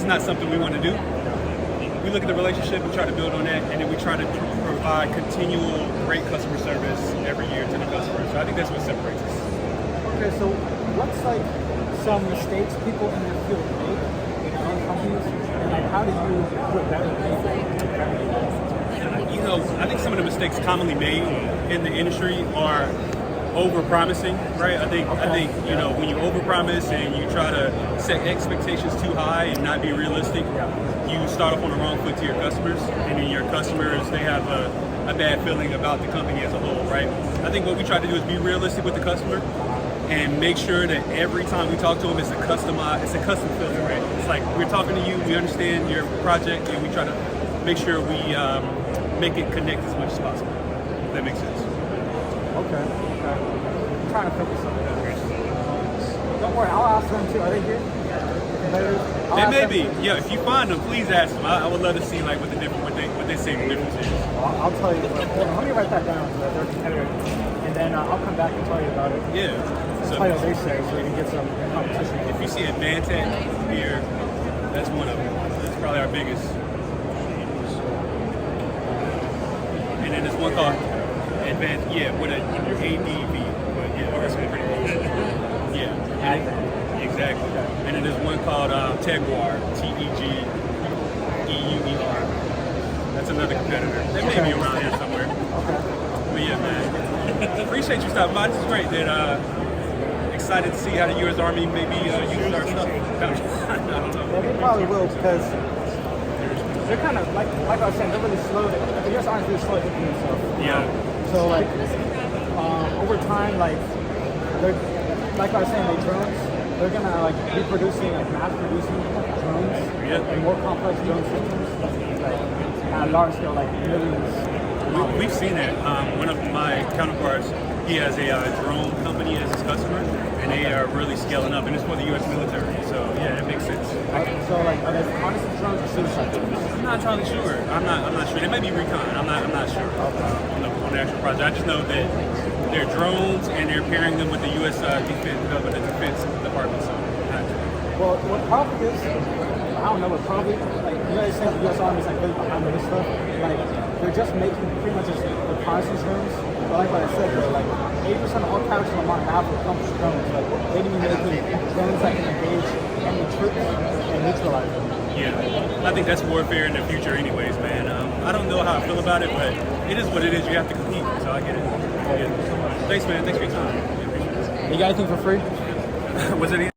not something we want to do. We look at the relationship, we try to build on that, and then we try to provide continual great customer service every year to the customers. So I think that's what separates us. Okay, so what's like some mistakes people in their field make, companies, and like how do you put better people? You know, I think some of the mistakes commonly made in the industry are over-promising, right? I think you know, when you over-promise and you try to set expectations too high and not be realistic, you start off on the wrong foot to your customers, and then your customers, they have a bad feeling about the company as a whole, right? I think what we try to do is be realistic with the customer and make sure that every time we talk to them, it's a custom feeling, right? It's like we're talking to you, we understand your project, and we try to make sure we make it connect as much as possible. If that makes sense. Okay. I'm trying to focus on that. Don't worry, I'll ask them too. Are they here? They may be. Yeah, if you find them, please ask them. I would love to see like what they say the difference is. I'll tell you. Let me write that down so that they're competitors, and then I'll come back and tell you about it. Yeah. So tell you what they say so you can get some competition. If you see Advantech here, that's one of them. That's probably our biggest. And then there's one called with an ADV. But yeah, that's pretty cool. Yeah. Exactly. And then there's one called Teguar, Teguer. That's another competitor. They may be around here somewhere. But yeah, man. Appreciate you stopping by. This is great. Excited to see how the U.S. Army maybe uses our stuff. I don't know. Well, they probably will because they're kind of, like I was saying, they're really slow. The U.S. Army's really slow at implementing stuff. Yeah. So, like, over time, like I was saying, like drones, they're gonna like be producing, like mass producing drones, and more complex drone systems, like at a large scale, like millions. We've seen that. One of my counterparts, he has a drone company as his customer, and they are really scaling up, and it's for the U.S. military. So yeah, it makes sense. So like, are they harnessing drones or suicide drones? I'm not entirely sure. I'm not sure. They may be recon. I'm not sure on the actual project. I just know that they're drones, and they're pairing them with the U.S. Defense Department. So, well, what probably is, I don't know what probably, like, you guys said the U.S. Army is like really behind this stuff. Like, they're just making pretty much just reconnaissance drones. But like what I said, though, like 80% of all tactics on the market have accomplished drones. Like, they need to be making drones that can engage enemy troops and neutralize them. Yeah, I think that's warfare in the future, anyways, man. I don't know how I feel about it, but it is what it is. You have to compete, so I get it. Yeah. Thanks, man. Thanks for your time. You got anything for free? Was it?